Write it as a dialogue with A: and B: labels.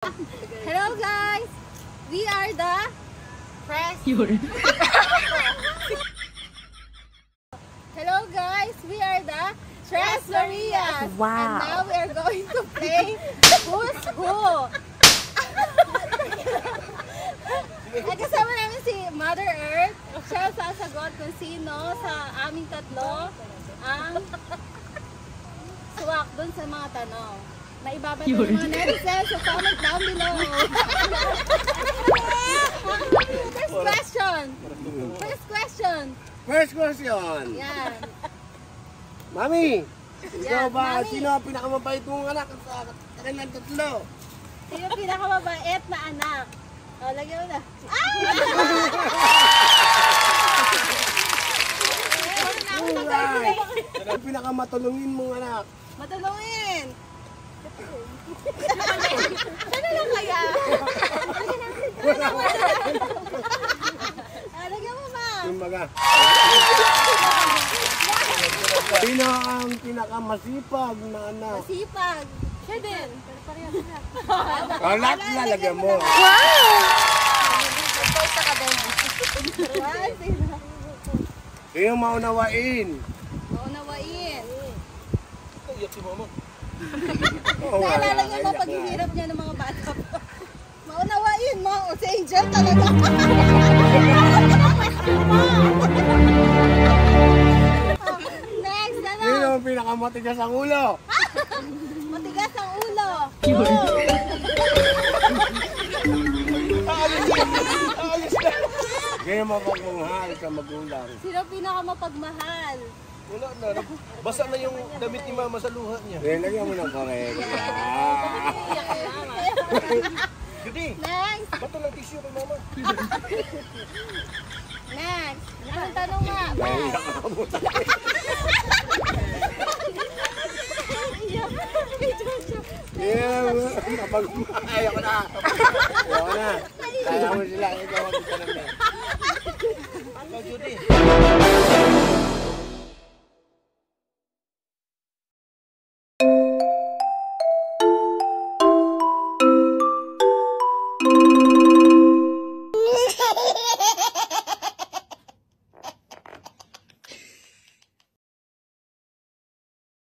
A: Hello guys! We are the Press. Hello guys! We are the Tres Marias.
B: Wow.
A: And now we are going to play Who's Who. At kasama namin si Mother Earth. Siya sasagot kung sino sa aming tatlo ang swak dun sa mga tanong. Naibabato ng mga netizens, so comment down below. First question. Yan.
C: Mami, ikaw
A: Yan,
C: ba?
A: Mami.
C: Sino ang pinakamabait mong anak sa kanilang tatlo?
A: Sino pinakamabait na anak? O, lagyan mo na.
C: Alright. Sino ang pinakamatulungin mong anak?
A: Matulungin! Sana lang kaya? Lagyan mo ma!
C: Kumbaga. Sino ang pinakamasipag na anak?
A: Masipag! Siya din!
C: Anak na lagyan mo. Sino maunawain?
A: Maunawain!
C: Oo,
A: Naalala niyo ba paghihirap niya ng mga bata po? Maunawain mo! O si Angel talaga! Next! Ano?
C: Sino ang pinakamatigas ang ulo?
A: Matigas ang ulo!
C: Sino mapagmamahal sa magulang?
A: Sino pinakamapagmahal?
D: Wala na. Basa na yung damit ni mama sa luha niya.
C: Lagyan mo ng correct.
D: Judy,
A: Next!
D: bato ng tissue kay mama.
A: Next! Anong tanong nga?
C: Ayaw ko na. Ayaw ko na. Kaya mo sila. Ikaw ang tanong na.
D: Ikaw, Judy.